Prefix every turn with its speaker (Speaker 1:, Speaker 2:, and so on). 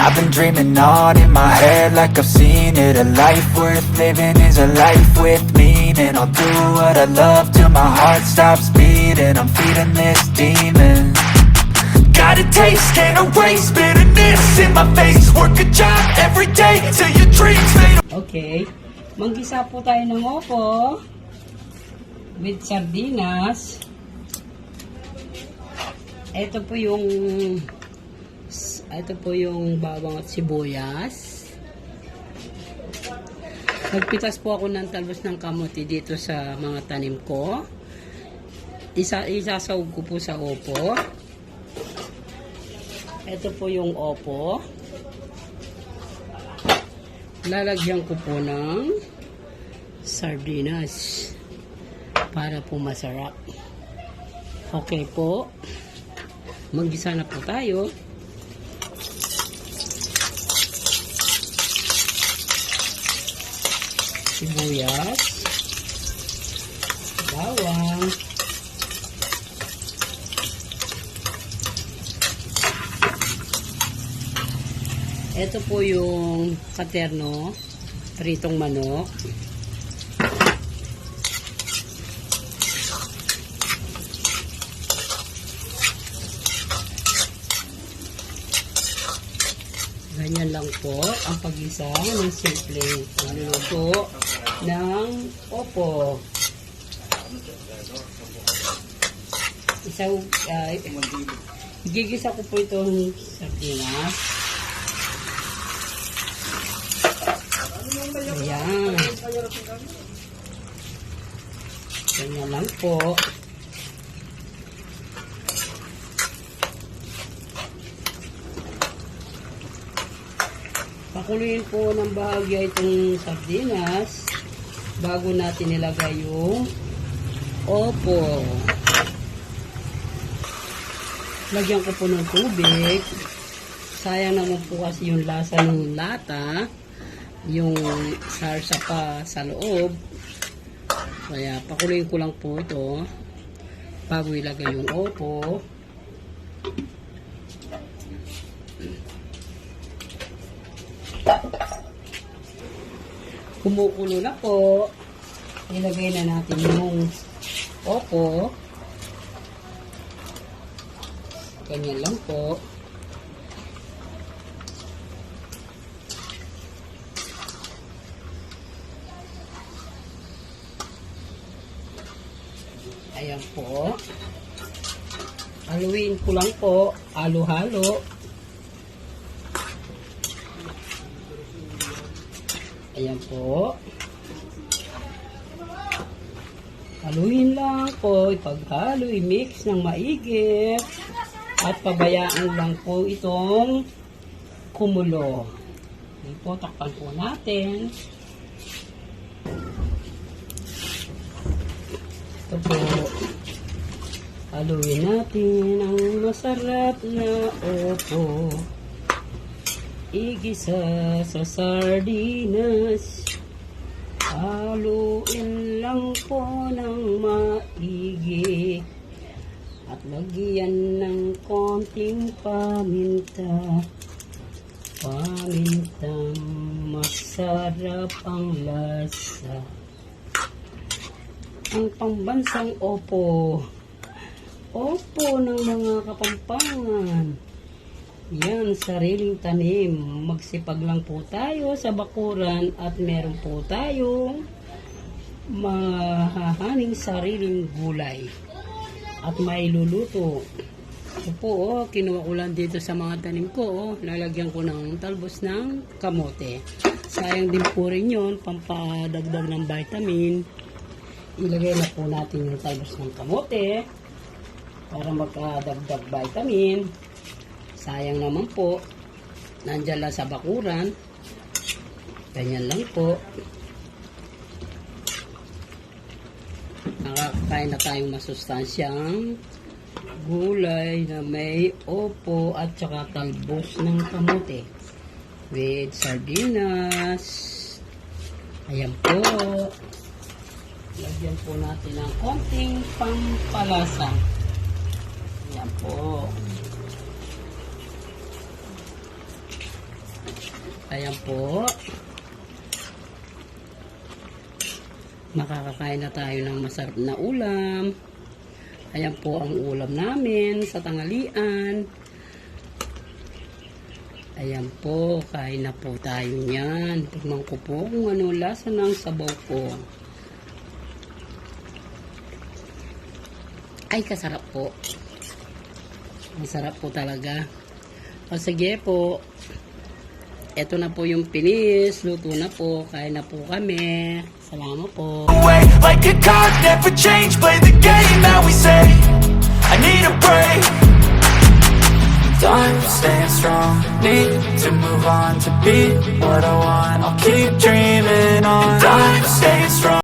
Speaker 1: I've been dreaming on in my head like I've seen it. A life worth living is a life with meaning. I'll do what I love till my heart stops beating. I'm feeding this demon. Got a taste, can't erase bitterness in my face. Work a job every day till your dreams fade.
Speaker 2: Okay, manggisa po tayo ng opo with sardinas. Ito po yung bawang at sibuyas. Nagpitas po ako ng talbos ng kamote dito sa mga tanim ko. Isasawag ko po sa opo. Ito po yung opo. Lalagyan ko po ng sardinas para po masarap. Okay po. Maggisa na po tayo. Sibuyas, bawang, ito po yung katerno, pritong manok, ganyan lang po ang pag-isa ng simpleng pagluluto ng opo. Gigisa ko po itong sardinas. Ayan. Ganyan lang po. Pakuluin po ng bahagya itong sardinas bago natin ilagay yung opo. Lagyan ko po ng tubig. Sayang naman po kasi yung lasa ng lata, yung sarsa pa sa loob. Kaya pakuluin ko lang po ito bago ilagay yung opo. Kumukulo na po. Ilagay na natin yung opo. Ganyan lang po. Ayan po. Haluin ko lang po. Halo-halo. Ayan po. Haluin lang po. Ipaghalo, i-mix ng maigi. At pabayaan lang po itong kumulo. Ayan po, takpan po natin. Ito po. Haluin natin ang masarap na opo. Igisa sa sardinas. Haluin lang po ng maigi. At lagyan ng konting paminta. Pamintang masarap ang lasa. Ang pambansang opo. Opo ng mga Kapampangan. Yan, sariling tanim. Magsipag lang po tayo sa bakuran at meron po tayong mahahaning sariling gulay at mailuluto. Ito po, kinuha ko lang dito sa mga tanim ko. Lalagyan ko ng talbos ng kamote. Sayang din po rin yun, pampadagdag ng vitamin. Ilagay na po natin yung talbos ng kamote para magkadagdag vitamin. Sayang naman po, nandyan lang sa bakuran. Ganyan lang po. Nakakain na tayong masustansyang gulay na may opo at saka talbos ng kamote with sardinas. Ayan po. Lagyan po natin ng konting pampalasa. Ayan po. Ayan po. Makakakain na tayo ng masarap na ulam. Ayan po ang ulam namin sa tanghalian. Ayan po, kain na po tayo niyan. Tignan ko po kung ano lasa ng sabaw ko. Ay, kasarap po. Masarap po talaga. O sige po. Ito na po yung finish. Luto na po. Kain na po kami. Salamat po.
Speaker 1: Away like a card, never change. Play the game that we say. I need a break. Time staying strong. Need to move on to be what I want. I'll keep dreaming on. Time staying